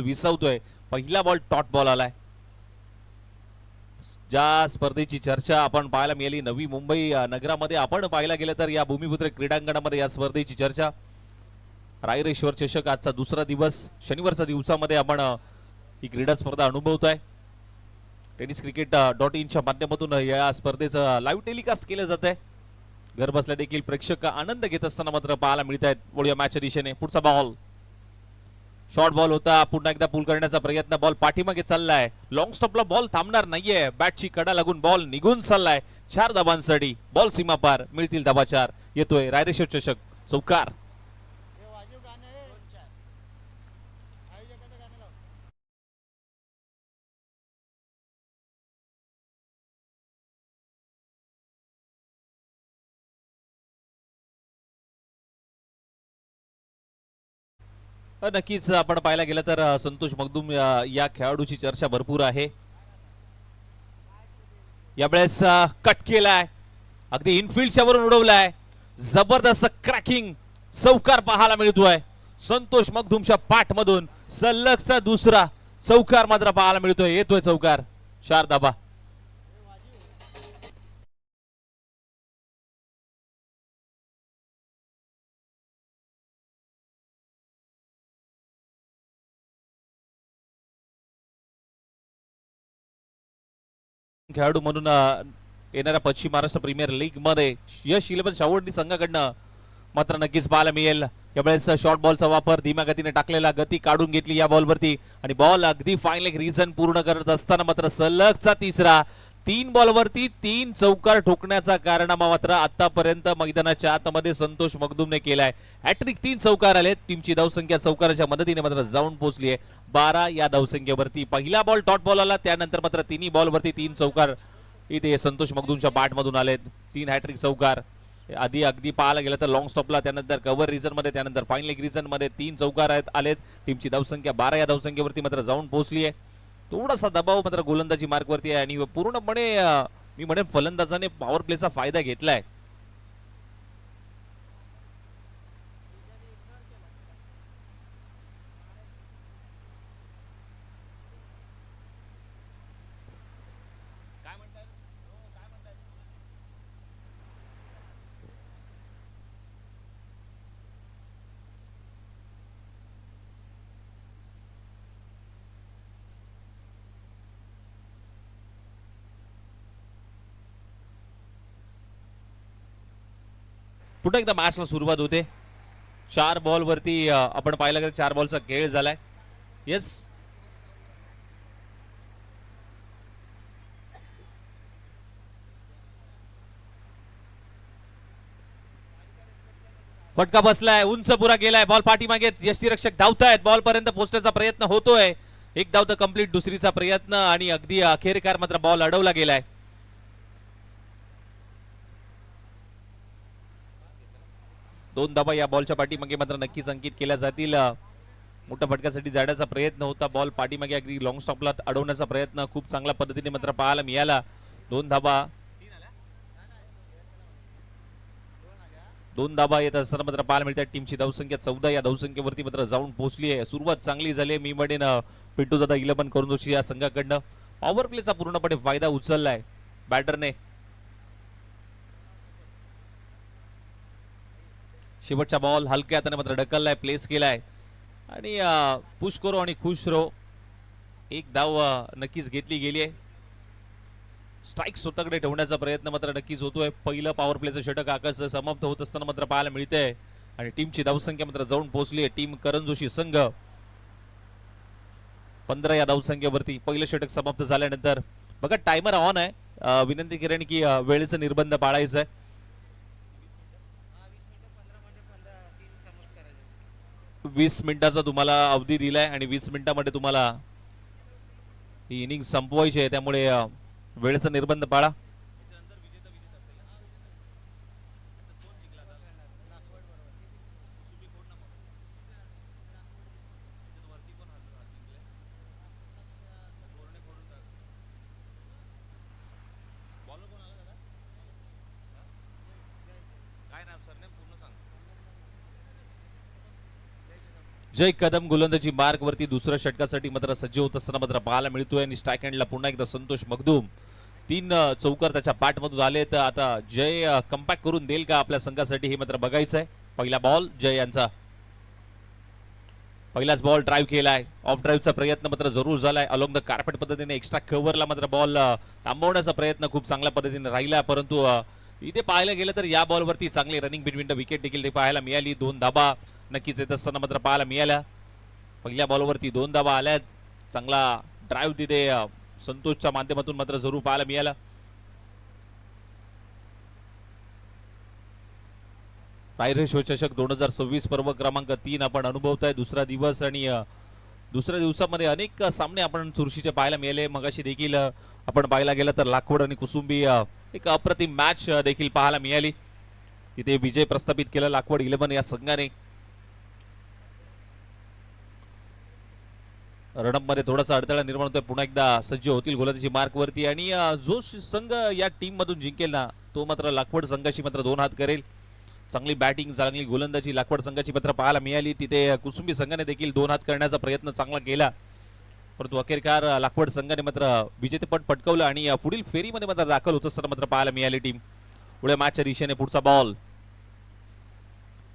विसवतोय. पहिला बॉल टॉट बॉल आलाय. ज्या स्पर्धेची चर्चा आपण पाहायला मिळाली नवी मुंबई नगरामध्ये, आपण पाहायला गेलं तर या भूमिपुत्र क्रीडांगणामध्ये या स्पर्धेची चर्चा. रायरेश्वर चषक आजचा दुसरा दिवस, शनिवारच्या दिवसामध्ये आपण ही क्रीडा स्पर्धा अनुभवतोय. टेनिस क्रिकेट .in च्या माध्यमातून या स्पर्धेचं लाईव्ह टेलिकास्ट केलं जात आहे. घर बसल्या देखील प्रेक्षक आनंद घेत असताना मात्र पाहायला मिळत आहेत. वळूया मॅचच्या दिशेने. पुढचा बॉल शॉर्ट बॉल होता. पुन्हा एकदा पुल करण्याचा प्रयत्न. बॉल पाठीमागे चाललाय. लॉंग स्टॉपला बॉल थांबणार नाहीये. बॅटची कडा लागून बॉल निघून चाललाय. 4 धाबांसाठी बॉल सीमा पार. मिळतील धाबा 4. येतोय रायरेश्वर चषक. चौकार. नक्कीच आपण पाहायला गेलं तर संतोष मगदूम या खेळाडूची चर्चा भरपूर आहे. यावेळेस कट केलाय. अगदी इनफिल्डच्या वरून उडवलाय. जबरदस्त क्रॅकिंग चौकार पाहायला मिळतोय. संतोष मगदूमच्या पाठ मधून सलगचा दुसरा चौकार मात्र पाहायला मिळतोय. येतोय चौकार. 4 धाबा. खेळाडू म्हणून येणाऱ्या पश्चिम महाराष्ट्र प्रीमियर लीग मध्ये यश 11 शावडणी संघाकडनं मात्र नक्कीच पाहायला मिळेल. यावेळेस शॉर्ट बॉलचा वापर धीम्या गतीने टाकलेला, गती काढून घेतली या बॉलवरती आणि बॉल अगदी फाईनल एक रिझन पूर्ण करत असताना मात्र सलगचा तिसरा. 3 बॉलवरती 3 चौकार ठोकण्याचा कारनामा मात्र आतापर्यंत मैदानाच्या आतमध्ये संतोष मगदूमने केलाय. हॅट्रिक 3 चौकार आले. टीमची धावसंख्या चौकाराच्या मदतीने मात्र जाऊन पोहोचली आहे 12 या धावसंख्येवरती. पहिला बॉल टॉट बॉल आला, त्यानंतर मात्र तिन्ही बॉलवरती 3 चौकार इथे संतोष मगदूमच्या बॅट मधून आलेत. 3 हॅट्रिक चौकार. आधी अगदी पाहायला गेलं तर लॉंग स्टॉपला, त्यानंतर कव्हर रिझन मध्ये, त्यानंतर फायनल एक रिझन मध्ये 3 चौकार आलेत. टीमची धावसंख्या 12 या धावसंख्येवरती मात्र जाऊन पोहोचली आहे. थोडासा दबाव मात्र गोलंदाजी मार्कवरती आहे आणि पूर्णपणे मी म्हणेन फलंदाजाने पॉवर प्लेचा फायदा घेतलाय. पुन्हा एकदा मॅचला सुरुवात होते. 4 बॉल वरती आपण पाहिलं गेलं 4 बॉलचा खेळ झालाय. येस, फटका बसलाय. उंच पुरा गेलाय. बॉल पाठीमागे. यष्टीरक्षक धावतायत. बॉल पर्यंत पोहोचण्याचा प्रयत्न होतोय. एक धाव तर कंप्लीट. दुसरीचा प्रयत्न आणि अगदी अखेरकार मात्र बॉल अडवला गेलाय. दोन धाबा या बॉलच्या पाठीमागे मात्र नक्कीच अंकित केल्या जातील. मोठ्या फटक्यासाठी जाण्याचा प्रयत्न होता. बॉल पाठीमागे अगदी लॉंग स्टॉपला अडवण्याचा प्रयत्न खूप चांगल्या पद्धतीने मात्र पाहायला मिळाला. 2 धाबा. 2 धाबा येत असताना मात्र पाहायला मिळतात. टीमची धावसंख्या 14 या धावसंख्येवरती मात्र जाऊन पोहोचली आहे. सुरुवात चांगली झाली. मी म्हणेन पिंटू दादा 11 करून दोषी या संघाकडनं पॉवर प्लेचा पूर्णपणे फायदा उचललाय बॅटरने. शेवटचा बॉल हलक्या हाताने मात्र ढकललाय, प्लेस केलाय आणि पुश करो आणि खुश रहो. एक धाव नक्कीच घेतली गेली आहे. स्ट्राईक स्वतःकडे ठेवण्याचा प्रयत्न मात्र नक्कीच होतोय. पहिलं पॉवर प्लेचं षटक आकाश समाप्त होत असताना मात्र पाहायला मिळतंय आणि टीमची धावसंख्या मात्र जाऊन पोहोचली आहे. टीम करण जोशी संघ 15 या धावसंख्येवरती. पहिलं षटक समाप्त झाल्यानंतर बघा टायमर ऑन आहे. विनंती करेन की वेळेचं निर्बंध पाळायचं आहे. 20 मिनिटाचा तुम्हाला अवधी दिलाय आणि 20 मिनिटांमध्ये तुम्हाला ही इनिंग संपवायची आहे. त्यामुळे वेळेचा निर्बंध पाळा. जय कदम गोलंदाजी मार्क वरती दुसऱ्या षटकासाठी मात्र सज्ज होत असताना मात्र पाहायला मिळतोय आणि स्ट्राईक हँडला पुन्हा एकदा संतोष मगदूम 3 चौकार त्याच्या पाठमधून आले तर आता जय कमबॅक करून देईल का आपल्या संघासाठी हे मात्र बघायचं आहे. पहिला बॉल जय यांचा, पहिलाच बॉल ड्राईव्ह केलाय, ऑफ ड्राईव्हचा प्रयत्न मात्र जरूर झालाय अलॉंग द कार्पेट पद्धतीने एक्स्ट्रा कव्हरला मात्र बॉल थांबवण्याचा प्रयत्न खूप चांगल्या पद्धतीने राहिला, परंतु इथे पाहायला गेलं तर या बॉलवरती चांगली रनिंग बिटवीन द विकेट देखील ते पाहायला मिळाली. 2 धाबा नक्कीच येत असताना मात्र पाहायला मिळाल्या. पहिल्या बॉलवरती 2 धाबा आल्या, चांगला ड्राईव्ह तिथे संतोषच्या माध्यमातून मात्र जरूर पाहायला मिळाला. रायरेश्वर चषक 2026 पर्व क्रमांक 3 आपण अनुभवताय. दुसरा दिवस आणि दुसऱ्या दिवसामध्ये अनेक सामने आपण चुरशीचे पाहायला मिळाले. मगाशी देखील आपण पाहायला गेलं तर लाखवड आणि कुसुंबी एक अप्रतिम मॅच देखील पाहायला मिळाली. तिथे विजय प्रस्थापित केला लाखवड 11 या संघाने. रणप मध्ये थोडासा अडथळा निर्माण होतोय, पुन्हा एकदा सज्ज होतील गोलंदाजी मार्क वरती आणि जो संघ या टीम मधून जिंकेल ना तो मात्र लाखवड संघाशी मात्र 2 हात करेल. चांगली बॅटिंग चांगली गोलंदाजी लाखवड संघाची मात्र पाहायला मिळाली. तिथे कुसुंबी संघाने देखील 2 हात करण्याचा प्रयत्न चांगला केला, परंतु अखेरकार लाखवड संघाने मात्र विजेतेपद पटकावलं आणि पुढील फेरीमध्ये मात्र दाखल होत असताना मात्र पाहायला मिळाली टीम. पुढे मॅचच्या दिशेने पुढचा बॉल,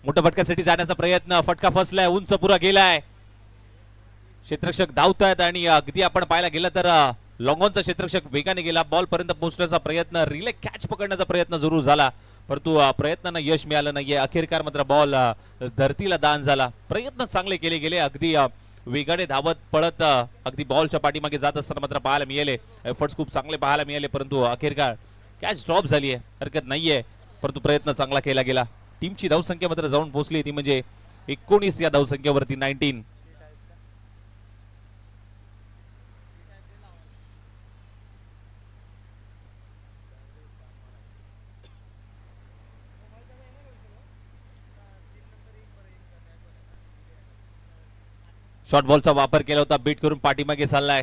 मोठ्या फटक्यासाठी जाण्याचा प्रयत्न, फटका फसलाय, उंच पुरा गेलाय, क्षेत्ररक्षक धावतायत आणि अगदी आपण पाहायला गेलं तर लॉंगॉनचा क्षेत्ररक्षक वेगाने गेला, बॉल पर्यंत पोहोचण्याचा प्रयत्न, रिले कॅच पकडण्याचा प्रयत्न जरूर झाला, परंतु प्रयत्नांना यश मिळालं नाहीये. अखेरकार मात्र बॉल धरतीला दान झाला. प्रयत्न चांगले केले गेले, अगदी वेगाने धावत पळत अगदी बॉलच्या पाठीमागे जात असताना मात्र पाहायला मिळाले. एफर्ट्स खूप चांगले पाहायला मिळाले, परंतु अखेरकार कॅच ड्रॉप झाली आहे, हरकत नाहीये, परंतु प्रयत्न चांगला केला गेला. टीमची धावसंख्या मात्र जाऊन पोहोचली ती म्हणजे 19 या धावसंख्येवरती 19. शॉर्ट बॉलचा वापर केला होता, बीट करून पाठीमागे चाललाय,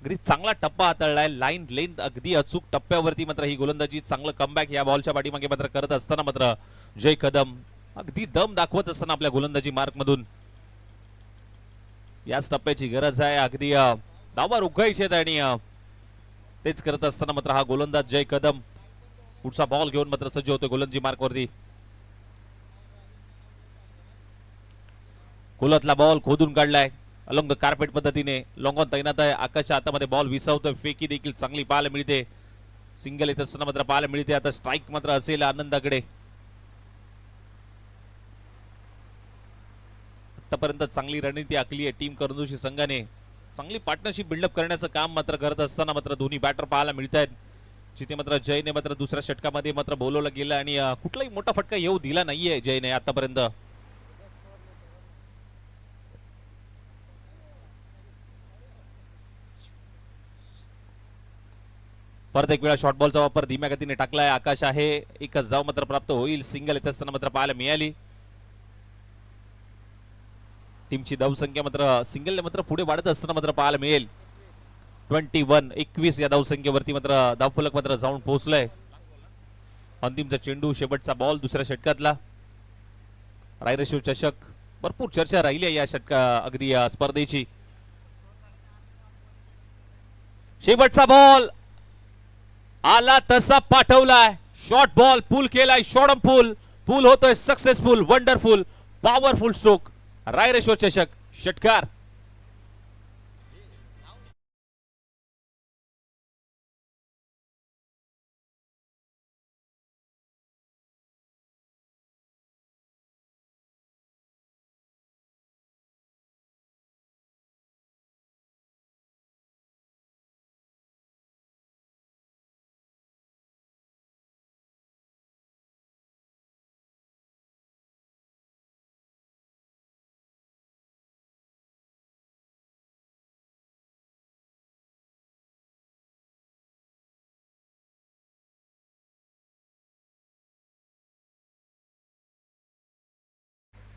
अगदी चांगला टप्पा हाताळलाय, लाईन लेंथ अगदी अचूक टप्प्यावरती मात्र ही गोलंदाजी, चांगलं कमबॅक या बॉलच्या पाठीमागे मात्र करत असताना मात्र जय कदम अगदी दम दाखवत असताना आपल्या गोलंदाजी मार्क मधून याच टप्प्याची गरज आहे, अगदी धावा रोखायचे आणि तेच करत असताना मात्र हा गोलंदाज जय कदम पुढचा बॉल घेऊन मात्र सज्ज होतो गोलंदाजी मार्क वरती. कोलतला बॉल खोदून काढलाय अलॉंग द कार्पेट पद्धतीने, लॉंग ऑन तैनात आहे, आकाशच्या हातामध्ये बॉल विसावतोय, फेकी देखील चांगली पाहायला मिळते, सिंगल येत असताना मात्र पाहायला मिळते. आता स्ट्राईक मात्र असेल आनंदाकडे. आतापर्यंत चांगली रणनीती आखली आहे टीम करंदुशी संघाने, चांगली पार्टनरशिप बिल्डअप करण्याचं काम मात्र करत असताना मात्र दोन्ही बॅटर पाहायला मिळत आहेत. जिथे मात्र जयने मात्र दुसऱ्या षटकामध्ये मात्र बोलवलं गेलं आणि कुठलाही मोठा फटका येऊ दिला नाहीये जयने आतापर्यंत. परत एक वेळा शॉर्ट बॉलचा वापर धीम्या गतीने टाकलाय, आकाश आहे, एकच धाव मात्र प्राप्त होईल, सिंगल येत असताना मात्र पाहायला मिळाली. टीमची धावसंख्या मात्र सिंगलने मात्र पुढे वाढत असताना मात्र पाहायला मिळेल. 21 या धावसंख्येवरती मात्र धावफलक मात्र जाऊन पोहोचलाय. अंतिमचा चेंडू, शेवटचा बॉल दुसऱ्या षटकातला. रायरेश्वर चषक भरपूर चर्चा राहिली आहे या षटका अगदी स्पर्धेची. शेवटचा बॉल आला तसा पाठवलाय, शॉर्ट बॉल पूल केलाय, शॉर्ट पूल होतोय successful, wonderful, powerful stroke. Raireshwar चषक षटकार.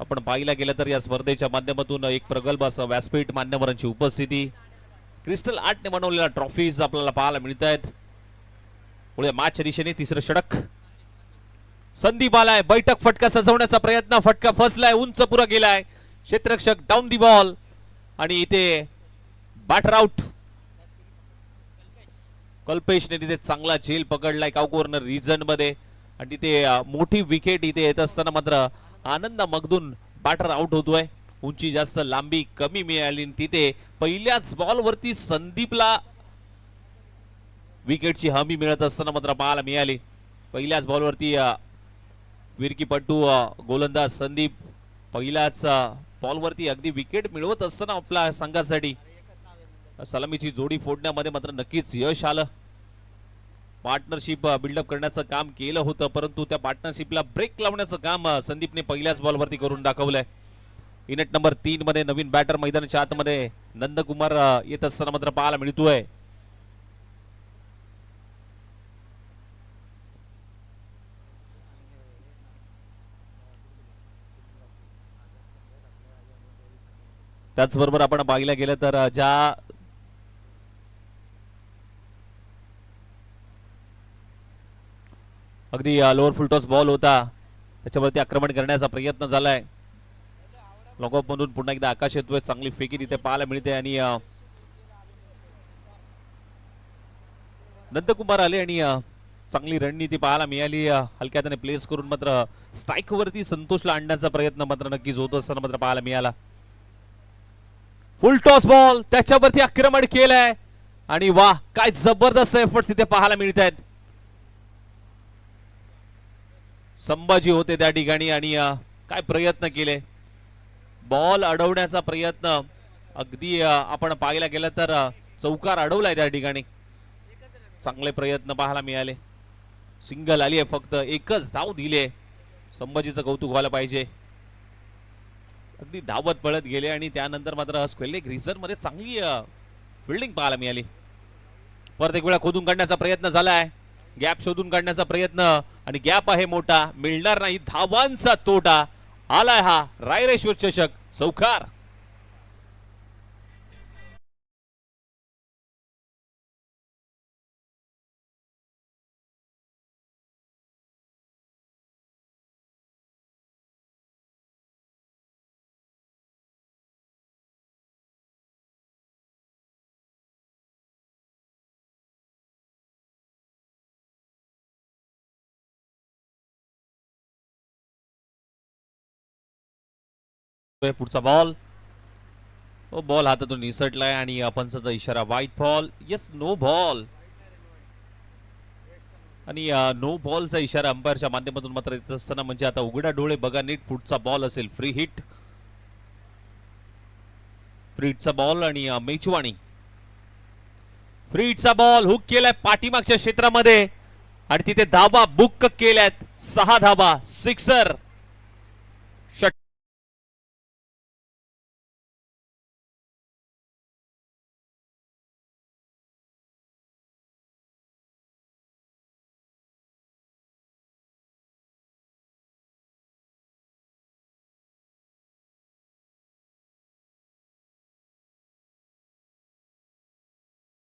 आपण पाहिला गेलं तर या स्पर्धेच्या माध्यमातून एक प्रगल्भ असं व्यासपीठ, मान्यवरांची उपस्थिती, क्रिस्टल आर्टने बनवलेल्या ट्रॉफीज आपल्याला पाहायला मिळत आहेत. पुढे मॅचच्या दिशेने तिसरं षटक, संदीप आलाय, बैठक फटका सजवण्याचा प्रयत्न, फटका फसलाय, उंच पुरा गेलाय, क्षेत्ररक्षक डाऊन दी बॉल आणि इथे बॅटर आउट. कल्पेशने तिथे चांगला झेल पकडलाय काउ कॉर्नर रिजन मध्ये आणि तिथे मोठी विकेट इथे येत असताना मात्र आनंद मगदून बॅटर आउट होतोय. उंची जास्त लांबी कमी मिळाली तिथे पहिल्याच बॉल वरती संदीपला विकेटची हमी मिळत असताना मात्र पाहायला मिळाली. पहिल्याच बॉल वरती विरकीपट्टू गोलंदाज संदीप पहिल्याच बॉल वरती अगदी विकेट मिळवत असताना आपल्या संघासाठी सलामीची जोडी फोडण्यामध्ये मात्र नक्कीच यश आलं. पार्टनरशिप बिल्डअप करण्याचं काम केलं होतं परंतु त्या पार्टनरशिपला ब्रेक लावण्याचं काम संदीपने पहिल्याच बॉल वरती करून दाखवलंय. इनेट नंबर 3 मध्ये नवीन बॅटर मैदानाच्या आतमध्ये नंदकुमार येत असताना मात्र पाहायला मिळतोय. त्याचबरोबर आपण पाहिलं गेलं तर ज्या अगदी लोअर फुल टॉस बॉल होता त्याच्यावरती आक्रमण करण्याचा प्रयत्न झालाय. लॉकऑफ मधून पुन्हा एकदा आकाश येतोय. चांगली फेकी तिथे पाहायला मिळते आणि नंदकुमार आले आणि चांगली रणनीती पाहायला मिळाली. हलक्या त्याने प्लेस करून मात्र स्ट्राईक वरती संतोषला आणण्याचा प्रयत्न मात्र नक्कीच होत असताना मात्र पाहायला मिळाला. फुल टॉस बॉल त्याच्यावरती आक्रमण केलंय आणि वाह काय जबरदस्त एफर्ट्स इथे पाहायला मिळत आहेत. संभाजी होते त्या ठिकाणी आणि काय प्रयत्न केले. बॉल अडवण्याचा प्रयत्न अगदी आपण पाहायला गेलं तर चौकार अडवलाय त्या ठिकाणी. चांगले प्रयत्न पाहायला मिळाले. सिंगल आली आहे फक्त एकच धाव दिले. संभाजीचं कौतुक व्हायला पाहिजे. अगदी धावत पळत गेले आणि त्यानंतर मात्र स्क्वेलिक रिझन मध्ये चांगली फिल्डिंग पाहायला मिळाली. परत एक वेळा खोदून काढण्याचा प्रयत्न झालाय. गॅप शोधून काढण्याचा प्रयत्न आणि गॅप आहे मोठा मिळणार नाही. धावांचा तोटा आलाय हा रायरेश्वर चषक चौकार. पुढचा बॉल बॉल हातातून निसटलाय आणि पंचाचा इशारा white ball. Yes no ball आणि नो बॉलचा इशारा अंपायरच्या माध्यमातून मात्र येत असताना म्हणजे आता उघडा डोळे बघा नीट. पुढचा बॉल असेल फ्री हिट. फ्रीटचा बॉल आणि मेचवाणी फ्रीटचा बॉल हुक केलाय पाठीमागच्या क्षेत्रामध्ये आणि तिथे धाबा बुक केल्यात. 6 धाबा सिक्सर.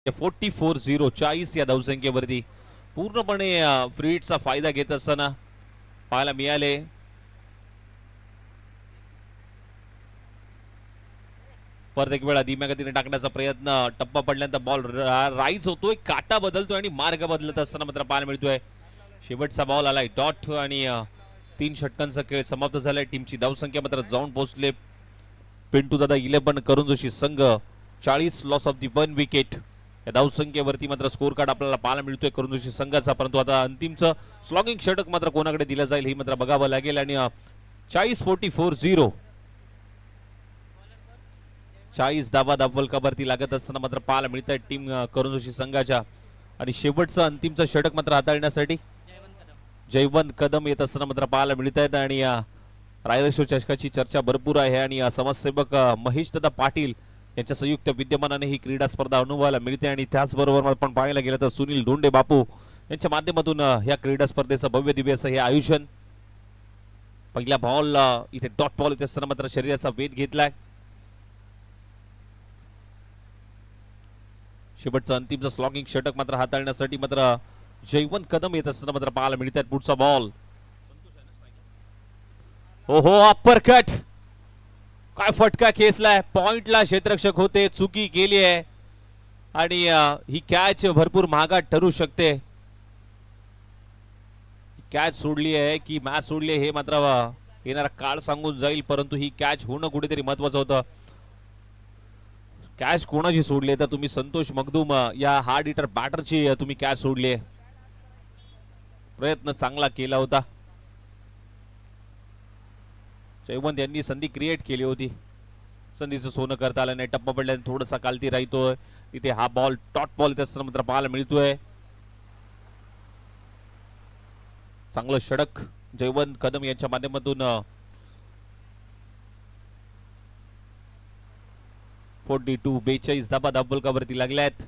44-0 40 या धावसंख्येवरती पूर्णपणे फ्रीटचा फायदा घेत असताना पाहायला मिळाले. परत एक वेळा धीम्या गतीने टाकण्याचा प्रयत्न. टप्पा पडल्यानंतर बॉल राईज होतोय. काटा बदलतोय आणि मार्ग बदलत असताना मात्र पाहायला मिळतोय. शेवटचा बॉल आलाय डॉट आणि 3 षटकांचा खेळ समाप्त झालाय. टीमची धावसंख्या मात्र जाऊन पोहोचले. पिंटू दादा 11 करून जोशी संघ 40 लॉस ऑफ दी 1 विकेट. या धावसंख्येवरती मात्र स्कोर कार्ड आपल्याला पाहायला मिळतोय करून जोशी संघाचा. परंतु आता अंतिमचं स्लॉगिंग षटक मात्र कोणाकडे दिलं जाईल हे मात्र बघावं लागेल. आणि 40-44-0 40 धावा दाबवलकावरती लागत असताना मात्र पाहायला मिळत आहे टीम करून जोशी संघाच्या. आणि शेवटचं अंतिमचं षटक मात्र हाताळण्यासाठी जयवंत कदम येत असताना मात्र पाहायला मिळत आहेत. आणि रायरेश्वर चषकाची चर्चा भरपूर आहे आणि समाजसेवक महेश दादा पाटील यांच्या संयुक्त विद्यमानाने ही क्रीडा स्पर्धा अनुभवायला मिळते. आणि त्याचबरोबर आपण पाहायला गेलं तर सुनील धोंडे बापू यांच्या माध्यमातून या क्रीडा स्पर्धेचं भव्य दिव्य असं हे आयोजन. पहिला बॉल इथे डॉट बॉल येत असताना मात्र शरीराचा वेध घेतलाय. शेवटचं अंतिमचं स्लॉगिंग षटक मात्र हाताळण्यासाठी मात्र जयवंत कदम येत असताना मात्र पाहायला मिळतात. पुढचा बॉल ओहो अप्पर कट काय फटका खेचलाय, पॉइंटला क्षेत्ररक्षक होते, चुकी केली आहे आणि ही कॅच भरपूर महागात ठरू शकते. कॅच सोडली आहे की मॅच सोडली हे मात्र येणारा काळ सांगून जाईल, परंतु ही कॅच होणं कुठेतरी महत्वाचं होतं. कॅच कोणाची सोडली तर तुम्ही संतोष मगदूम या हार्ड हिटर बॅटरची तुम्ही कॅच सोडली. प्रयत्न चांगला केला होता. जयवंत यांनी संधी क्रिएट केली होती, संधीचं सोनं करता आलं नाही. टप्पा पडल्याने थोडासा कालती राहतोय तिथे. हा बॉल टॉट बॉल त्याचं मात्र पाहायला मिळतोय. चांगलं षडक जयवंत कदम यांच्या माध्यमातून 42 धाबा धाबोलकावरती लागल्यात.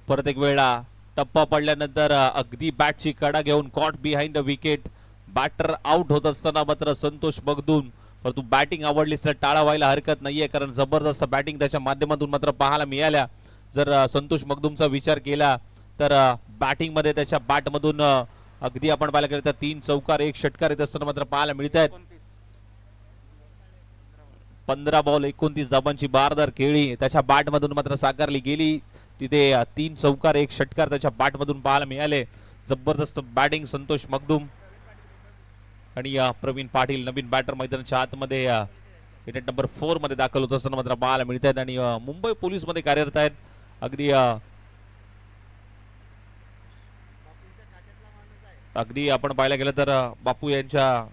परत एक वेळा टप्पा पडल्यानंतर अगदी बॅटची कडा घेऊन caught behind the wicket. Batter out होत असताना मात्र संतोष मगदूम, परंतु बॅटिंग आवडली तर टाळा व्हायला हरकत नाहीये, कारण जबरदस्त बॅटिंग त्याच्या माध्यमातून मात्र पाहायला मिळाल्या. जर संतोष मगदूमचा विचार केला तर बॅटिंग मध्ये त्याच्या बॅट मधून अगदी आपण पाहायला गेलं तर 3 चौकार 1 षटकार येत असताना मात्र पाहायला मिळत आहेत. 15 बॉल 29 धाबांची बारदार खेळी त्याच्या बॅट मधून मात्र साकारली गेली. तिथे 3 चौकार 1 षटकार त्याच्या बॅट मधून पाहायला मिळाले. जबरदस्त बॅटिंग संतोष मगदूम आणि प्रवीण पाटील नवीन बॅटर मैदानाच्या आतमध्ये विकेट नंबर 4 मध्ये दाखल होत असताना मात्र पाहायला मिळत आहेत आणि मुंबई पोलीस मध्ये कार्यरत आहेत. अगदी आपण पाहायला गेलं तर बापू यांच्या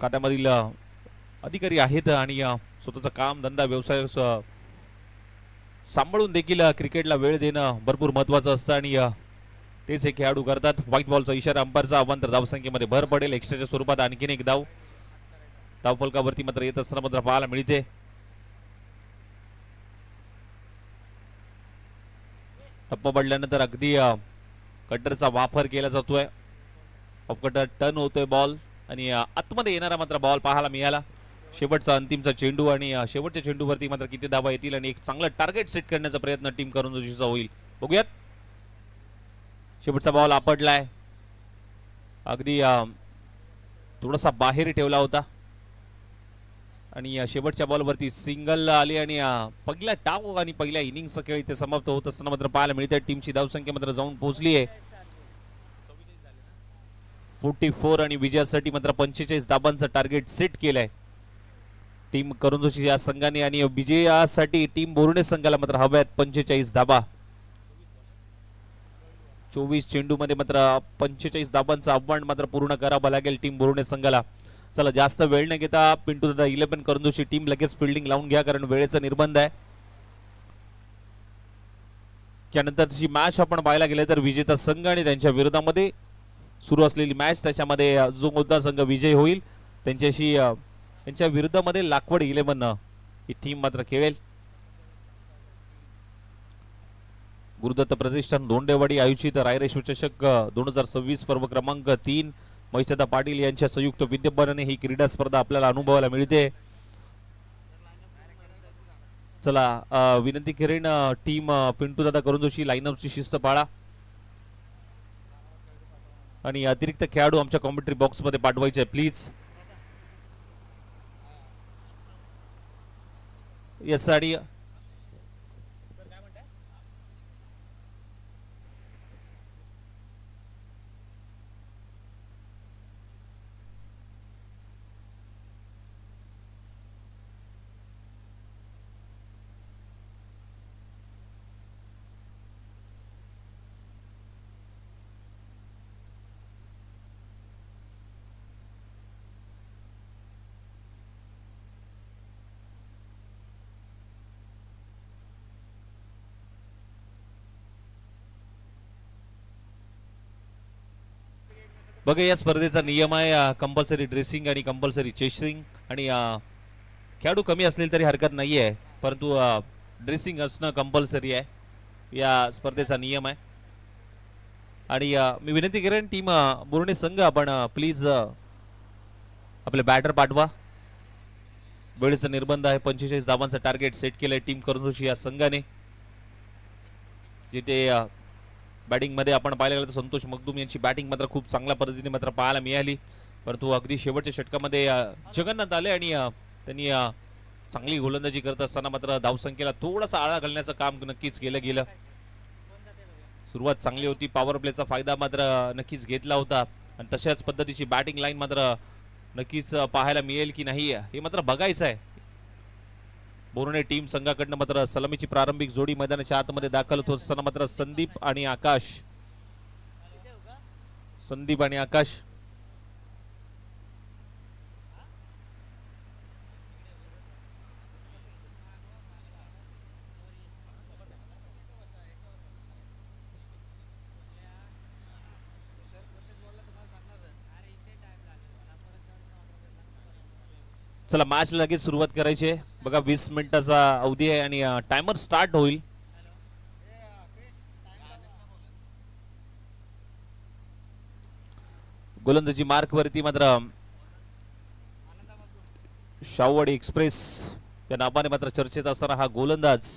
खात्यामधील अधिकारी आहेत आणि स्वतःचा काम धंदा व्यवसाय सांभाळून देखील क्रिकेटला वेळ देणं भरपूर महत्वाचं असतं आणि तेच हे खेळाडू करतात. व्हाईट बॉलचा इशारा अंपायरचा आव्हान तर धावसंख्येमध्ये भर पडेल. एक्स्ट्राच्या स्वरूपात आणखीन एक धाव धावफलकावरती मात्र येत असताना मात्र पाहायला मिळते. टप्पा पडल्यानंतर अगदी कटरचा वापर केला जातोय. ऑफ कटर टर्न होतोय बॉल आणि आतमध्ये येणारा मात्र बॉल पाहायला मिळाला. शेवटचा अंतिमचा चेंडू आणि शेवटच्या चेंडूवरती मात्र किती धावा येतील आणि एक चांगला टार्गेट सेट करण्याचा प्रयत्न टीम करंजीचा होईल. बघूयात. शेवटचा बॉल आपटलाय, अगदी थोडासा बाहेर ठेवला होता आणि शेवटच्या बॉलवरती सिंगल आली आणि पहिला डाव आणि पहिल्या इनिंगचा खेळ इथे समाप्त होत असताना मात्र पाहायला मिळते. टीमची धावसंख्या मात्र जाऊन पोहोचली आहे 44 आणि विजयासाठी मात्र 45 धाबांचं टार्गेट सेट केलंय टीम करंजी या संघाने आणि विजयासाठी टीम बोर्णे संघाला मात्र हव्यात 45 धाबा. 24 चेंडू मध्ये मात्र 45 धाबांचं आव्हान मात्र पूर्ण करावं लागेल टीम बोर्णे संघाला. चला जास्त वेळ न घेता पिंटू दादा 11 करंजी टीम लगेच फिल्डिंग लावून घ्या, कारण वेळेचा निर्बंध आहे. त्यानंतरची मॅच आपण पाहायला गेले तर विजेता संघ आणि त्यांच्या विरोधामध्ये सुरू असलेली मॅच, त्याच्यामध्ये जो कोणता संघ विजय होईल त्यांच्याशी त्यांच्या विरुद्धामध्ये लाखवड 11 ही टीम मात्र खेळेल. गुरुदत्त प्रतिष्ठान धोंडेवाडी आयोजित रायरेश्वर चषक 2026 पर्व क्रमांक 3 महेशदादा पाटील यांच्या संयुक्त विद्यमानाने ही क्रीडा स्पर्धा आपल्याला अनुभवायला मिळते. चला विनंती करेन टीम पिंटू दादा करंजी लाईनअपची शिस्त पाळा आणि अतिरिक्त खेळाडू आमच्या कॉमेंट्री बॉक्स मध्ये पाठवायचे प्लीज. यासाठी बघा या स्पर्धेचा नियम आहे कंपल्सरी ड्रेसिंग आणि कंपल्सरी चेसिंग आणि खेळाडू कमी असले तरी हरकत नाही आहे, परंतु ड्रेसिंग असणं कंपल्सरी आहे या स्पर्धेचा नियम आहे. आणि मी विनंती करेन टीम बोर्णे संघ आपण प्लीज आपले बॅटर पाठवा. वेळेचा निर्बंध आहे. 45 धावांचा टार्गेट सेट केलंय टीम करंजी या संघाने, जिथे बॅटिंग मध्ये आपण पाहायला गेलं तर संतोष मगदूम यांची बॅटिंग मात्र खूप चांगल्या पद्धतीने मात्र पाहायला मिळाली, परंतु अगदी शेवटच्या षटकामध्ये जगन्नाथ आले आणि त्यांनी चांगली गोलंदाजी करत असताना मात्र धावसंख्येला थोडासा आळा घालण्याचं काम नक्कीच केलं गेलं. सुरुवात चांगली होती, पॉवर प्लेचा फायदा मात्र नक्कीच घेतला होता आणि तशाच पद्धतीची बॅटिंग लाईन मात्र नक्कीच पाहायला मिळेल की नाही हे मात्र बघायचं आहे. बोर्णे टीम संघाकडनं मात्र सलामीची प्रारंभिक जोडी मैदानाच्या आतमध्ये दाखल होत असताना मात्र संदीप आणि आकाश चला मॅच लगेच सुरुवात करायची आहे बघा. 20 मिनिटाचा अवधी आहे आणि टायमर स्टार्ट होईल. गोलंदाजी मार्क वरती मात्र शाहूवाडी एक्सप्रेस या नावाने मात्र चर्चेत असणारा हा गोलंदाज,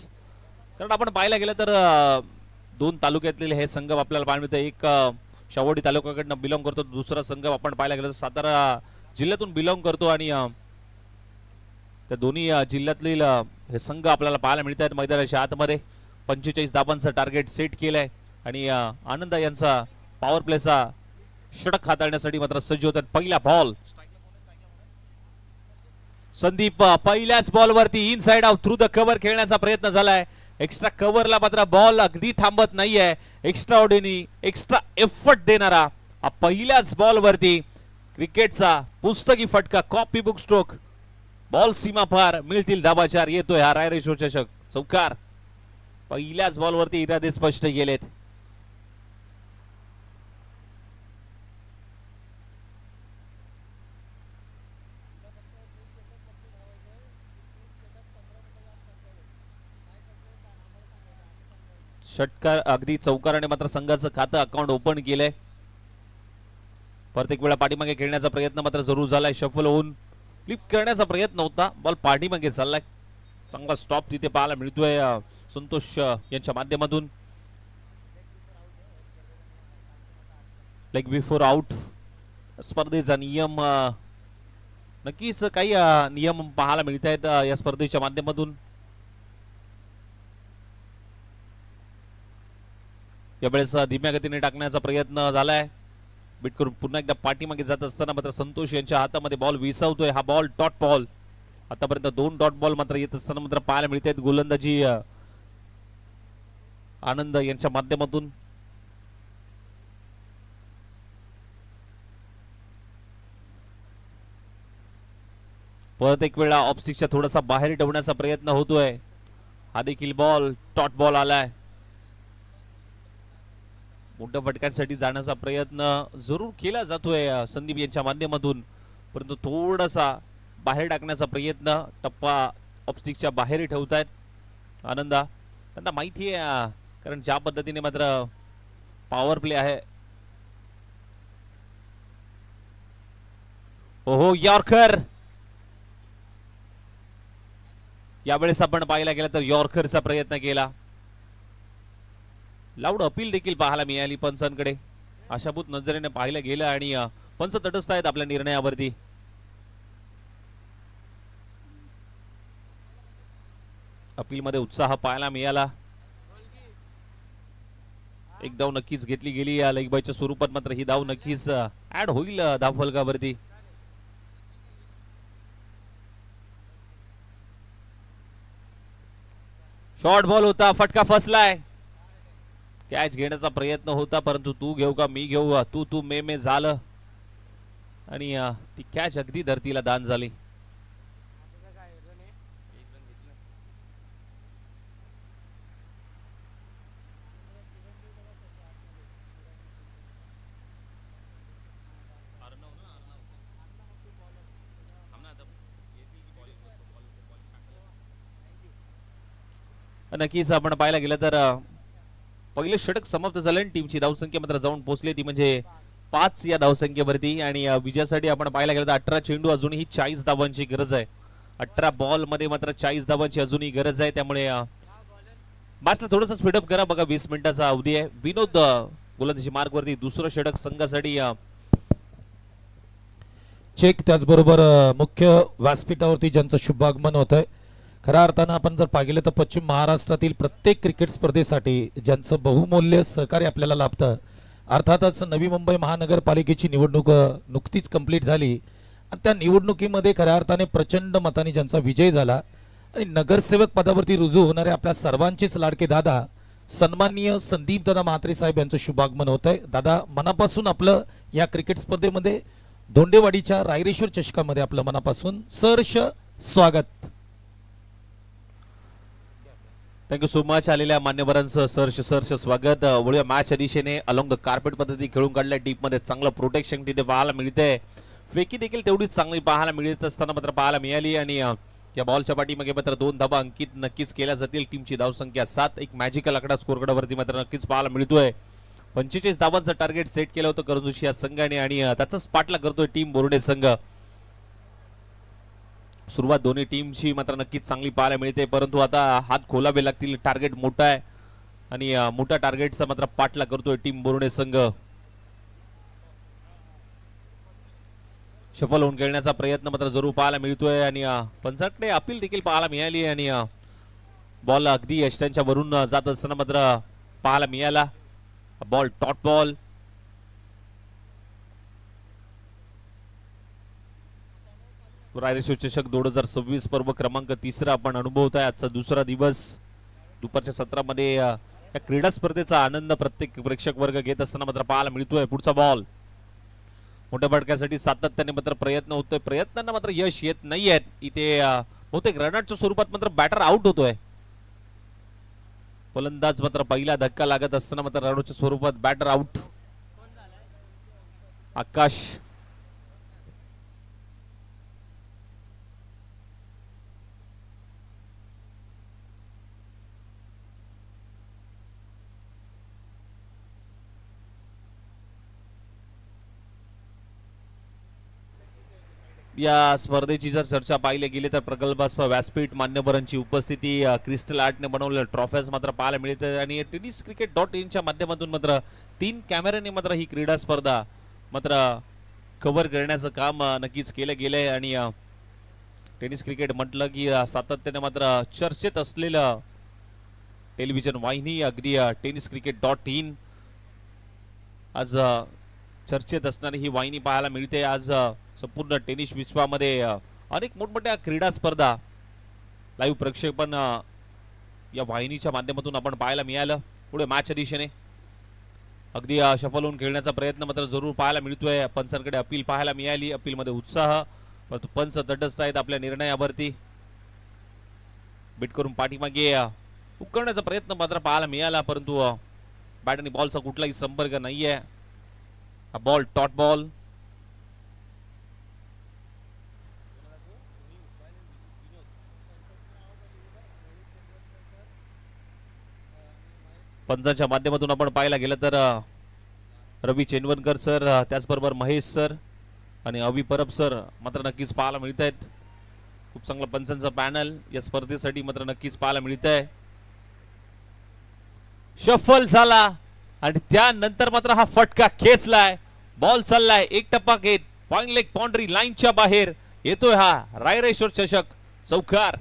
कारण आपण पाहायला गेलं तर दोन तालुक्यातले हे संघ आपल्याला पाहायला मिळतं. एक शाहूवाडी तालुक्याकडनं बिलॉंग करतो, दुसरा संघ आपण पाहायला गेलं तर सातारा जिल्ह्यातून बिलॉंग करतो आणि त्या दोन्ही जिल्ह्यातील हे संघ आपल्याला पाहायला मिळत आहेत. मैदानाच्या आतमध्ये 45 धाबांचं टार्गेट सेट केलंय आणि आनंद यांचा पॉवर प्लेचा षटक हाताळण्यासाठी मात्र सज्ज होतात. पहिला बॉल संदीप पहिल्याच बॉलवरती inside out through the cover खेळण्याचा प्रयत्न झालाय. एक्स्ट्रा कव्हरला मात्र बॉल अगदी थांबत नाहीये. एक्स्ट्रा ऑर्डिनरी एक्स्ट्रा एफर्ट देणारा पहिल्याच बॉलवरती क्रिकेटचा पुस्तकी फटका, कॉपी बुक स्ट्रोक. बॉल सीमा पार, मिळतील धाबाचार. येतोय हा रायरेश्वर चषक चौकार. पहिल्याच बॉलवरती इरादे स्पष्ट गेलेत. षटकार अगदी चौकाराने मात्र संघाचं खातं अकाउंट ओपन केलंय. प्रत्येक वेळा पाठीमागे खेळण्याचा प्रयत्न मात्र जरूर झालाय. शफल होऊन फ्लिप करण्याचा प्रयत्न होता, बॉल पाठीमागे चाललाय. चांगला स्टॉप तिथे पाहायला मिळतोय संतोष यांच्या माध्यमातून. लेग बिफोर आउट स्पर्धेचा नियम, नक्कीच काही नियम पाहायला मिळत आहेत या स्पर्धेच्या माध्यमातून. यावेळेस धीम्या गतीने टाकण्याचा प्रयत्न झालाय. बीट करून पुन्हा एकदा पाठीमागे जात असताना मात्र संतोष यांच्या हातामध्ये बॉल विसावतोय. हा बॉल डॉट बॉल. आतापर्यंत 2 डॉट बॉल मात्र येत असताना मात्र पाहायला मिळत आहेत. गोलंदाजी आनंद यांच्या माध्यमातून. परत एक वेळा ऑफस्टिकच्या थोडासा बाहेर ठेवण्याचा प्रयत्न होतोय. हा देखील बॉल डॉट बॉल आलाय. मोठ्या फटक्यांसाठी जाण्याचा प्रयत्न जरूर केला जातोय संदीप यांच्या माध्यमातून, परंतु थोडासा बाहेर टाकण्याचा प्रयत्न, टप्पा ऑफस्टिकच्या बाहेर ठेवतायत आनंदा. त्यांना माहिती आहे कारण ज्या पद्धतीने मात्र पॉवर प्ले आहे. ओहो यॉर्कर. यावेळेस आपण पाहायला गेला तर यॉर्करचा प्रयत्न केला. लाऊड अपील देखील पाहायला मिळाली पंचांकडे. आशाभूत नजरेने पाहिलं गेलं आणि पंच तटस्थ आहेत आपल्या निर्णयावरती. अपील मध्ये उत्साह पाहायला मिळाला. एक धाव नक्कीच घेतली गेली या लेग बायच्या स्वरूपात, मात्र ही धाव नक्कीच ऍड होईल धावफलकावरती. शॉर्ट बॉल होता, फटका फसलाय. कॅच घेण्याचा प्रयत्न होता, परंतु तू घेऊ का मी घेऊ, तू तू मे झालं आणि ती कॅच अगदी धरतीला दान झाली. नक्कीच आपण पाहायला गेलं तर पहिले षटक समाप्त झाले. टीमची धावसंख्या मात्र जाऊन पोहोचली ती म्हणजे 5 या धावसंख्येवरती आणि विजयासाठी आपण पाहायला गेलं तर 18 चेंडू अजूनही 40 धावांची गरज आहे. 18 बॉल मध्ये मात्र 40 धावांची अजूनही गरज आहे. त्यामुळे मॅचला थोडंसं स्पीडअप करा बघा. 20 मिनिटाचा अवधी आहे. विनोद गोलंदाजी मार्ग वरती दुसरं षटक संघासाठी चेक. त्याचबरोबर मुख्य व्यासपीठावरती ज्यांचं शुभागमन होत आहे. खऱ्या अर्थानं आपण जर पाहिलं तर पश्चिम महाराष्ट्रातील प्रत्येक क्रिकेट स्पर्धेसाठी ज्यांचं बहुमूल्य सहकार्य आपल्याला लाभतं. अर्थातच नवी मुंबई महानगरपालिकेची निवडणूक नुकतीच कंप्लीट झाली आणि त्या निवडणुकीमध्ये खऱ्या अर्थाने प्रचंड मताने ज्यांचा विजय झाला आणि नगरसेवक पदावरती रुजू होणारे आपल्या सर्वांचेच लाडके दादा सन्माननीय संदीप दादा म्हात्रे साहेब यांचं शुभागमन होत आहे. दादा, मनापासून आपलं या क्रिकेट स्पर्धेमध्ये धोंडेवाडीच्या रायरेश्वर चषकामध्ये आपलं मनापासून सहर्ष स्वागत. Thank you so much. आलेल्या मान्यवरांचं सहर्ष स्वागत. वळूया मॅच दिशेने. अलॉंग द कार्पेट पद्धती खेळून काढल्या. डीप मध्ये चांगलं प्रोटेक्शन तिथे पाहायला मिळते. फेकी देखील तेवढीच चांगली पाहायला मिळत असताना मात्र पाहायला मिळाली आणि या बॉलच्या पाठीमागे मात्र 2 धावा अंकित नक्कीच केल्या जातील. टीमची धावसंख्या 7. एक मॅजिकल आकडा स्कोरकार्डवरती मात्र नक्कीच पाहायला मिळतोय. 45 धावांचं टार्गेट सेट केलं होतं करंदुशी या संघाने आणि त्याचाच पाठला करतोय टीम बोर्डे संघ. सुरुवात दोन्ही टीमची मात्र नक्कीच चांगली पाहायला मिळते, परंतु आता हात खोलावे लागतील. टार्गेट मोठा आहे आणि मोठ्या टार्गेटचा मात्र पाठला करतोय टीम बोर्डे संघ. शफल होऊन खेळण्याचा प्रयत्न मात्र जरूर पाहायला मिळतोय आणि पंचाकडे अपील देखील पाहायला मिळाली आणि बॉल अगदी यष्टांच्या वरून जात असताना मात्र पाहायला मिळाला. बॉल टॉट बॉल. रायरेश्वर चषक 2026 पर्व क्रमांक 3 आपण अनुभवत आहे. आजचा दुसरा दिवस. दुपारच्या सत्रामध्ये या क्रीडा स्पर्धेचा आनंद प्रत्येक प्रेक्षक वर्ग घेत असताना मात्र पाहायला मिळतोय. पुढचा बॉल मोठ्या फटक्यासाठी सातत्याने मात्र प्रयत्न होतोय. प्रयत्नांना मात्र यश येत नाहीये. इथे बहुतेक रनआउटच्या स्वरूपात मात्र बॅटर आउट होतोय. फलंदाज मात्र पहिला धक्का लागत असताना मात्र रनआउटच्या स्वरूपात बॅटर आउट. आकाश या स्पर्धेची जर चर्चा पाहिली गेली तर प्रकल्पास्प व्यासपीठ मान्यवरांची उपस्थिती, क्रिस्टल आर्टने बनवलेल्या ट्रॉफीज मात्र पाहायला मिळते आणि टेनिस क्रिकेट .in च्या माध्यमातून मात्र 3 कॅमेऱ्याने मात्र ही क्रीडा स्पर्धा मात्र कव्हर करण्याचं काम नक्कीच केलं गेलंय आणि टेनिस क्रिकेट म्हटलं की सातत्याने मात्र चर्चेत असलेलं टेलिव्हिजन वाहिनी अगदी टेनिस क्रिकेट .in आज चर्चेत असणारी ही वाहिनी पाहायला मिळते. आज संपूर्ण टेनिस विश्वामध्ये अनेक मोठमोठ्या क्रीडा स्पर्धा लाईव्ह प्रक्षेपण या वाहिनीच्या माध्यमातून आपण पाहायला मिळालं. पुढे मॅचच्या दिशेने अगदी सफल होऊन खेळण्याचा प्रयत्न मात्र जरूर पाहायला मिळतोय. पंचांकडे अपील पाहायला मिळाली. अपील मध्ये उत्साह, परंतु पंच तटस्थ आहेत आपल्या निर्णयावरती. बीट करून पाठीमागे उकळण्याचा प्रयत्न मात्र पाहायला मिळाला, परंतु बॅट आणि बॉलचा कुठलाही संपर्क नाहीये. हा बॉल टॉट बॉल. पंचांच्या माध्यमातून आपण पाहायला गेलं तर रवी चेनवनकर सर, त्याचबरोबर महेश सर आणि अवी परब सर मात्र नक्कीच पाहायला मिळत आहेत. खूप चांगला पंचांचा पॅनल या स्पर्धेसाठी मात्र नक्कीच पाहायला मिळत आहे. शफल झाला आणि त्यानंतर मात्र हा फटका खेचलाय. बॉल चाललाय एक टप्पा घेत पॉइंट लेग बाउंड्री लाईनच्या बाहेर येतोय हा रायरेश्वर चषक चौकार.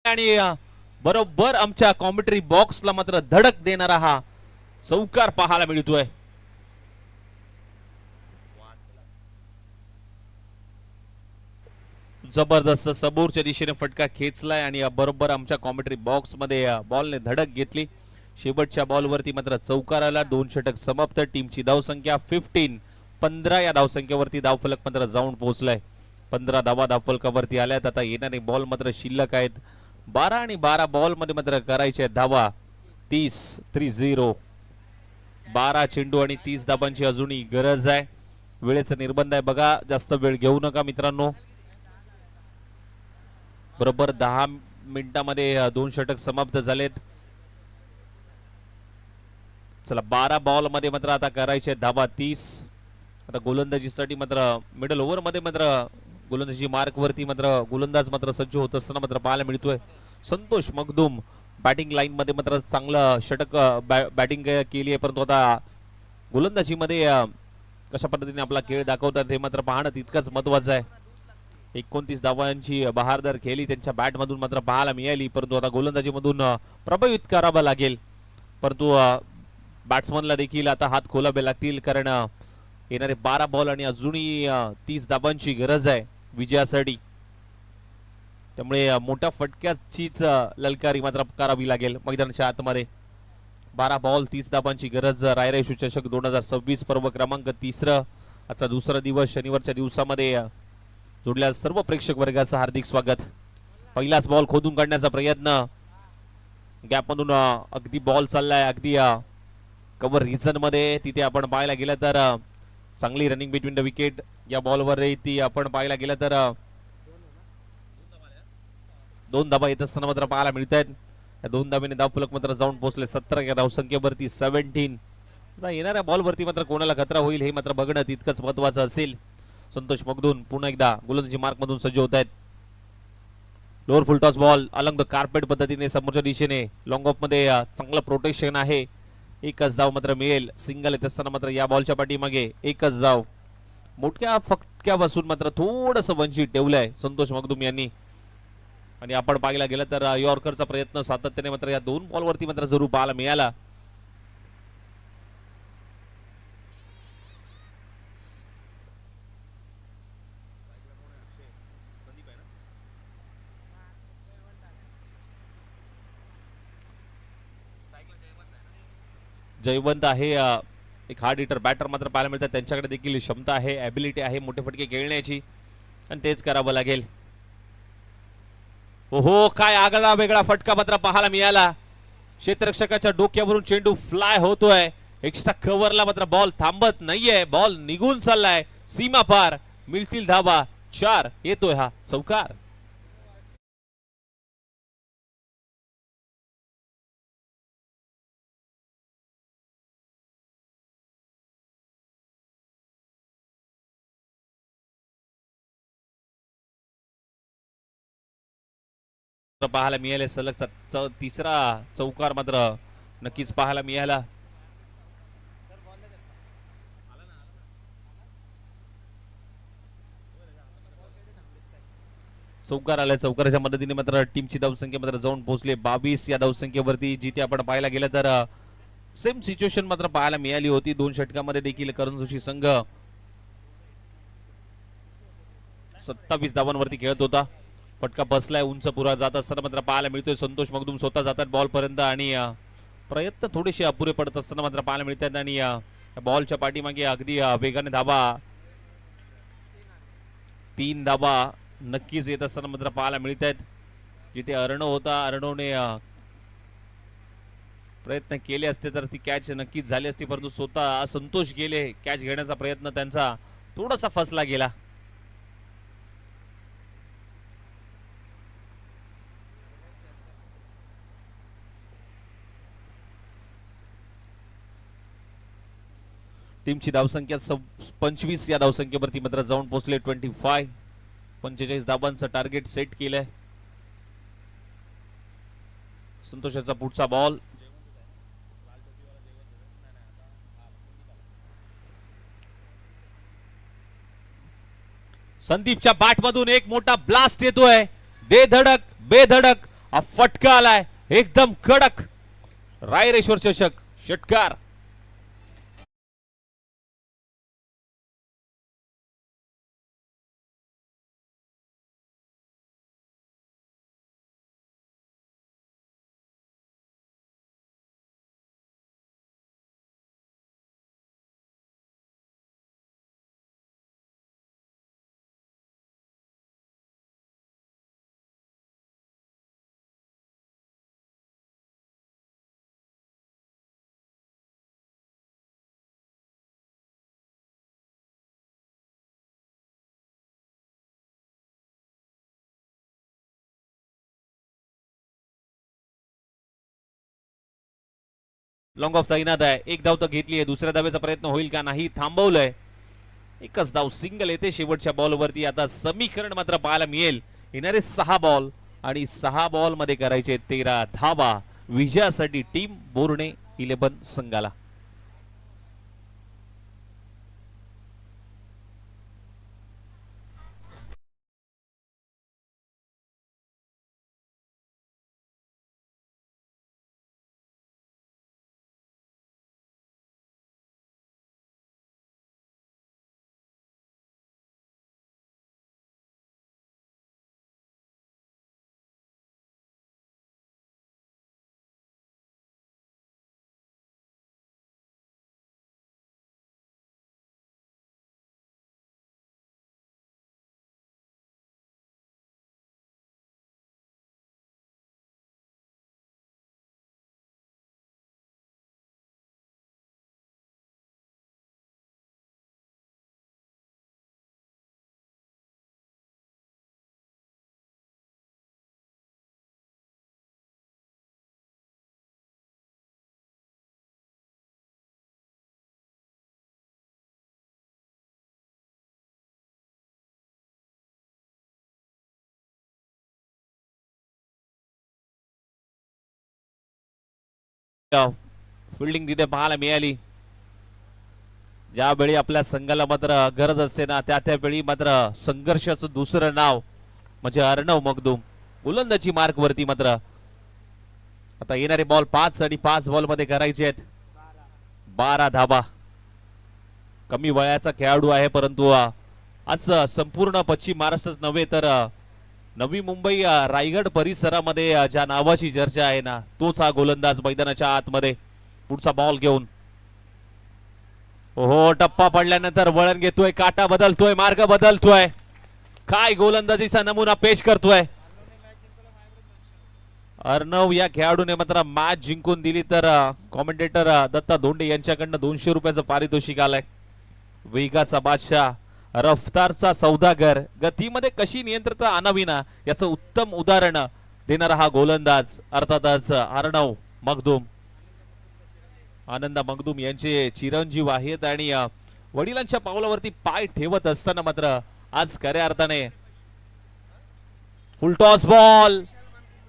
आणि बरोबर आमच्या कॉमेंटरी बॉक्सला मात्र धडक देणारा हा चौकार पाहायला मिळतोय. जबरदस्त समोरच्या दिशेने फटका खेचलाय आणि बरोबर आमच्या कॉमेंटरी बॉक्स मध्ये बॉलने धडक घेतली. शेवटच्या बॉलवरती मात्र चौकार आला. 2 षटक समाप्त. टीमची धावसंख्या 15 या धावसंख्येवरती धावफलक मात्र जाऊन पोहोचलाय. 15 धावा धावफलकावरती आल्यात. आता येणारे बॉल मात्र शिल्लक आहेत 12 आणि 12 बॉल मध्ये मात्र करायचे आहेत धावा 30 12 चेंडू आणि 30 धाबांची अजूनही गरज आहे. वेळेचा निर्बंध आहे बघा, जास्त वेळ घेऊ नका मित्रांनो. बरोबर 10 मिनिटांमध्ये 2 षटक समाप्त झालेत. चला 12 बॉल मध्ये मात्र आता करायचे धावा 30. आता गोलंदाजीसाठी मात्र मिडल ओव्हर मध्ये मात्र गोलंदाजी मार्क वरती मात्र गोलंदाज मात्र सज्ज होत असताना मात्र पाहायला मिळतोय. संतोष मगदुम बॅटिंग लाईन मध्ये मात्र चांगलं षटक बॅटिंग केली आहे, परंतु आता गोलंदाजीमध्ये कशा पद्धतीने आपला खेळ दाखवतात हे मात्र पाहणं तितकंच महत्वाचं आहे. 29 धावांची बहारदार खेळी त्यांच्या बॅट मधून मात्र पाहायला मिळाली, परंतु आता गोलंदाजी मधून प्रभावित करावं लागेल. परंतु बॅट्समनला देखील आता हात खोलावे लागतील, कारण येणारे 12 बॉल आणि अजूनही 30 धाबांची गरज आहे विजयासाठी. त्यामुळे मोठ्या फटक्याचीच ललकारी मात्र करावी लागेल मैदानाच्या आतमध्ये. 12 बॉल 30 धाबांची गरज. रायरेश्वर चषक 2026 पर्व क्रमांक 3. आजचा दुसरा दिवस शनिवारच्या दिवसामध्ये जोडल्या सर्व प्रेक्षक वर्गाचं हार्दिक स्वागत. पहिलाच बॉल खोदून काढण्याचा प्रयत्न, गॅप मधून अगदी बॉल चाललाय अगदी कव्हर रिजन मध्ये. तिथे आपण पाहायला गेलं तर चांगली रनिंग बिटवीन द विकेट या बॉलवर ती आपण पाहायला गेलं तर 2 धाबा येत असताना मात्र पाहायला मिळत आहेत. या 2 धाब्याने धावफलक मात्र जाऊन पोहोचले 17 या धावसंख्येवरती 17. आता येणाऱ्या बॉलवरती मात्र कोणाला खतरा होईल हे मात्र बघणं तितकंच महत्वाचं असेल. संतोष मगदून पुन्हा एकदा गोलंदाजी मार्क मधून सज्ज होत आहेत. Lower full toss ball along the carpet पद्धतीने समोरच्या दिशेने लॉंग ऑफ मध्ये चांगलं प्रोटेक्शन आहे. एकच धाव मात्र मिळेल. सिंगल येत असताना मात्र या बॉलच्या पाठीमागे एकच धाव. मोठ्या फटक्यापासून मात्र थोडस वंचित ठेवलंय संतोष मगदूम यांनी. आणि आपण पाहायला गेलं तर यॉर्करचा प्रयत्न सातत्याने मात्र या 2 बॉलवरती मात्र जरूर पाहायला मिळाला. जयवंत आहे एक हार्ड हिटर बॅटर मात्र पाहायला मिळतात. त्यांच्याकडे देखील क्षमता आहे, ॲबिलिटी आहे मोठे फटके खेळण्याची, आणि तेच करावं लागेल. ओहो, काय आगळा वेगळा फटका मात्र पाहायला मिळाला. क्षेत्ररक्षकाच्या डोक्यावरून चेंडू फ्लाय होतोय. एक्स्ट्रा कव्हरला मात्र बॉल थांबत नाहीये. बॉल निघून चाललाय सीमा पार. मिळतील धावा 4. येतोय हा चौकार. पाहायला मिळाले सलग तिसरा चौकार मात्र नक्कीच पाहायला मिळाला. चौकार आलाय. चौकाराच्या मदतीने मात्र टीमची धावसंख्या मात्र जाऊन पोहोचले 22 या धावसंख्येवरती. जिथे आपण पाहायला गेलं तर सेम सिच्युएशन मात्र पाहायला मिळाली होती. 2 षटकामध्ये देखील करण जोशी संघ 27 धावांवरती खेळत होता. फटका बसलाय उंच पुरा जात असताना मात्र पाहायला मिळतोय. संतोष मगदूम स्वतः जातात बॉल पर्यंत आणि प्रयत्न थोडेसे अपुरे पडत असताना मात्र पाहायला मिळतात. आणि बॉलच्या पाठीमागे अगदी वेगाने धावा 3 धावा नक्कीच येत असताना मात्र पाहायला मिळत आहेत. जिथे अर्णव होता, अर्णवने प्रयत्न केले असते तर ती कॅच नक्कीच झाली असती, परंतु स्वतः संतोष गेले. कॅच घेण्याचा प्रयत्न त्यांचा थोडासा फसला गेला. टीमची धावसंख्या 25 या धावसंख्येवरती मात्र जाऊन पोहोचले 25. 45 धाबांचं टार्गेट सेट केलंय. संतोषाचा पुढचा बॉल संदीपच्या बॅट मधून एक मोठा ब्लास्ट येतोय. बेधडक बेधडक फटका आलाय एकदम कडक. रायरेश्वर चषक षटकार लॉंग ऑफ तैनात आहे. एक धाव तर घेतली आहे. दुसऱ्या धावेचा प्रयत्न होईल का नाही, थांबवलंय. एकच धाव सिंगल येते शेवटच्या बॉलवरती. आता समीकरण मात्र पाहायला मिळेल. येणारे 6 बॉल आणि 6 बॉल मध्ये करायचे 13 धावा विजयासाठी टीम बोर्णे 11 संघाला. फिल्डिंग तिथे पाहायला मिळाली. ज्यावेळी आपल्या संघाला मात्र गरज असते ना, त्यावेळी मात्र संघर्षाचं दुसरं नाव म्हणजे अर्णव मगदूम. गोलंदाजी मार्क वरती मात्र आता येणारे बॉल 5 आणि 5 बॉल मध्ये करायचे आहेत 12 धावा. कमी वयाचा खेळाडू आहे, परंतु आज संपूर्ण पश्चिम महाराष्ट्रच नव्हे तर नवी मुंबई रायगड परिसरामध्ये ज्या नावाची चर्चा आहे ना, तोच हा गोलंदाज मैदानाच्या आतमध्ये. पुढचा बॉल घेऊन हो, टप्पा पडल्यानंतर वळण घेतोय, काटा बदलतोय, मार्ग बदलतोय. काय गोलंदाजीचा नमुना पेश करतोय अर्णव. या खेळाडूने मात्र मॅच जिंकून दिली. तर कॉमेंटेटर दत्ता धोंडे यांच्याकडनं 200 रुपयाचं पारितोषिक आलंय. वेगाचा बादशाह, रफ्तारचा सौदागर, गतीमध्ये कशी नियंत्रणता आणावी ना, याचं उत्तम उदाहरण देणारा हा गोलंदाज अर्थातच अर्णव मगदूम. आनंद मगदूम यांचे चिरंजीव आहेत आणि वडिलांच्या पावलावरती पाय ठेवत असताना मात्र आज खऱ्या अर्थाने फुल टॉस बॉल,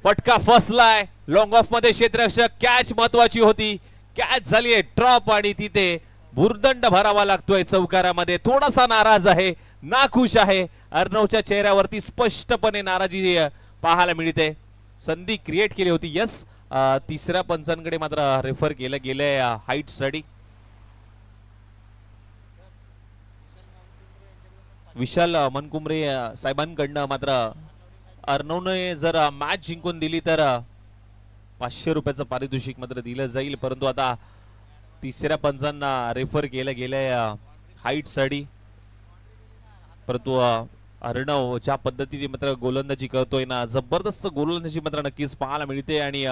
पटका फसलाय. लॉंग ऑफ मध्ये क्षेत्ररक्षक, कॅच महत्वाची होती, कॅच झालीये ड्रॉप आणि तिथे भुर्दंड भरावा लागतोय चौकारामध्ये. थोडासा नाराज आहे, नाखुश आहे. अर्णवच्या चेहऱ्यावरती स्पष्टपणे नाराजी पाहायला मिळते. संधी क्रिएट केली होती, यस. तिसऱ्या पंचांकडे मात्र रेफर केलं गेलंय हाईट साठी. विशाल मनकुमरे साहेबांकडनं मात्र अर्णवने जर मॅच जिंकून दिली तर 500 रुपयाचं पारितोषिक मात्र दिलं जाईल. परंतु आता तिसऱ्या पंचांना रेफर केलं गेलंय हाईट साठी. परंतु अर्णव ज्या पद्धतीने मात्र गोलंदाजी करतोय ना, जबरदस्त गोलंदाजी मात्र नक्कीच पाहायला मिळते. आणि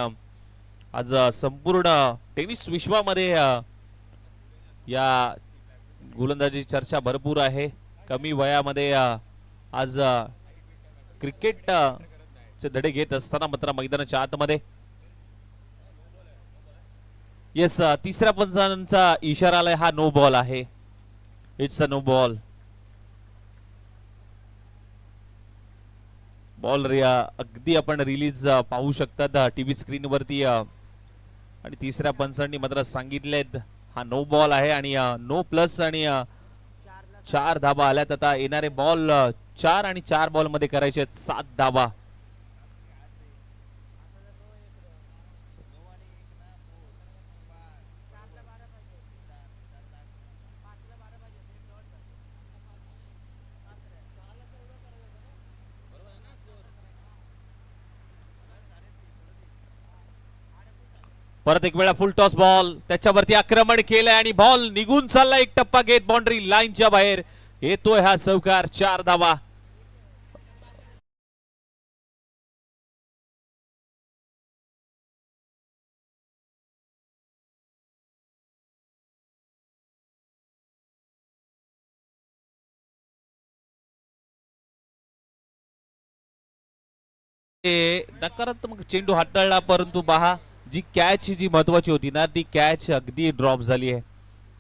आज संपूर्ण टेनिस विश्वामध्ये या गोलंदाजी चर्चा भरपूर आहे. कमी वयामध्ये आज क्रिकेट चे धडे घेत असताना मात्र मैदानाच्या आतमध्ये येस, तिसऱ्या पंचांचा इशारा आलाय. हा नो बॉल आहे, it's a no ball. Ball अगदी आपण रिलीज पाहू शकतात टीव्ही स्क्रीन वरती. आणि तिसऱ्या पंचांनी मात्र सांगितले हा नो बॉल आहे आणि नो प्लस आणि 4 धाबा आल्यात. आता येणारे बॉल 4 आणि 4 बॉल मध्ये करायचे 7 धाबा. परत एक वेळा फुल टॉस बॉल, त्याच्यावरती आक्रमण केलंय आणि बॉल निघून चालला. एक टप्पा घेत बाउंड्री लाईनच्या बाहेर येतोय हा चौकार. 4 धावा. नकारात्मक चेंडू हाताळला, परंतु जी कॅच जी महत्वाची होती ना ती कॅच अगदी ड्रॉप झाली आहे.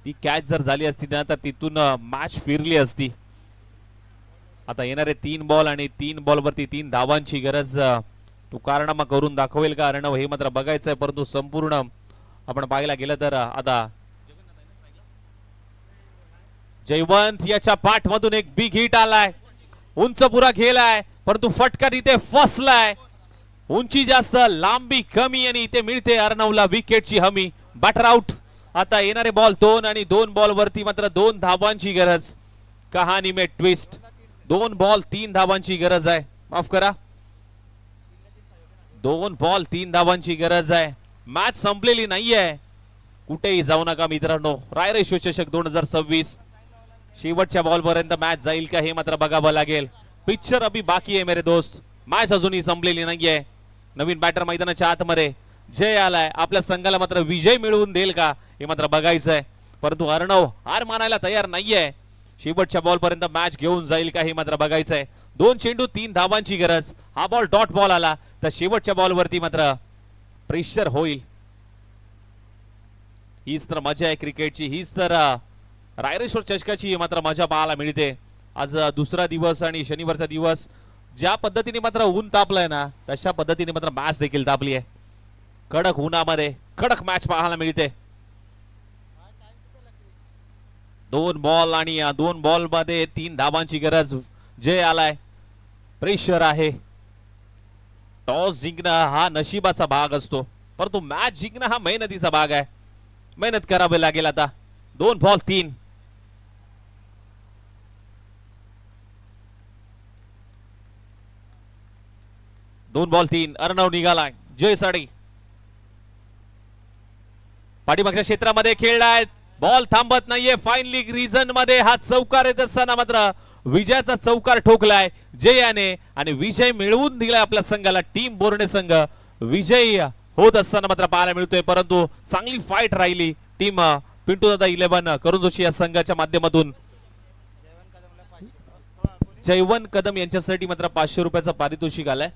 ती कॅच जर झाली असती ना तर तिथून मॅच फिरली असती. आता येणारे 3 बॉल आणि 3 बॉल वरती 3 धावांची गरज तो कारनामा करून दाखवेल का अर्णव हे मात्र बघायचं आहे. परंतु संपूर्ण आपण पाहायला गेलं तर आता जयवंत याच्या पाठमधून एक बिग हिट आलाय. उंच पुरा गेलाय परंतु फटका इथे फसलाय. उंची जास्त लांबी कमी आणि इथे मिळते अर्णवला विकेटची हमी. Batter out. आता येणारे बॉल 2 आणि 2 बॉल वरती मात्र 2 धावांची गरज. कहाणी में ट्विस्ट. 2 बॉल 3 धावांची गरज आहे. माफ करा 2 बॉल 3 धावांची गरज आहे. मॅच संपलेली नाहीये. कुठेही जाऊ नका मित्रांनो. रायरेश्वर चषक 2026 शेवटच्या बॉल पर्यंत मॅच जाईल का हे मात्र बघावं लागेल. पिक्चर अभी बाकी आहे मेरे दोस्त. मॅच अजूनही संपलेली नाहीये. नवीन बॅटर मैदानाच्या आतमध्ये जय आलाय. आपल्या संघाला मात्र विजय मिळवून देईल का हे मात्र बघायचं आहे. परंतु अर्णव हार मानायला तयार नाहीये. शेवटच्या बॉल पर्यंत मॅच घेऊन जाईल का हे मात्र बघायचं आहे. 2 चेंडू 3 धावांची गरज. हा बॉल डॉट बॉल आला तर शेवटच्या बॉल वरती मात्र प्रेशर होईल. हीच तर मजा आहे क्रिकेटची. हीच तर रायरेश्वर चषकाची मात्र मजा पाहायला मिळते. आज दुसरा दिवस आणि शनिवारचा दिवस ज्या पद्धतीने मात्र ऊन तापलंय ना तशा पद्धतीने मात्र मॅच देखील तापली आहे. कडक उन्हामध्ये कडक मॅच पाहायला मिळते. 2 बॉल आणि 2 बॉल मध्ये 3 धावांची गरज. जय आलाय. प्रेशर आहे. टॉस जिंकणं हा नशिबाचा भाग असतो परंतु मॅच जिंकणं हा मेहनतीचा भाग आहे. मेहनत करावी लागेल. आता 2 बॉल 3. दोन बॉल 3. अर्णव निघालाय. जय साडी पाठीमागच्या क्षेत्रामध्ये खेळलाय. बॉल थांबत नाहीये. फाईन लीग रिजन मध्ये हा चौकार येत असताना मात्र विजयाचा चौकार ठोकलाय जयाने आणि विजय मिळवून दिलाय आपल्या संघाला. टीम बोर्डे संघ विजयी होत असताना मात्र पाहायला मिळतोय. परंतु चांगली फाईट राहिली. टीम पिंटू दादा 11 करून जोशी या संघाच्या माध्यमातून जयवंत कदम यांच्यासाठी मात्र 500 रुपयाचा पारितोषिक आलाय.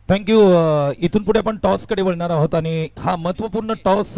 थँक्यू. इथून पुढे आपण टॉस कडे वळणार आहोत आणि हा महत्वपूर्ण टॉस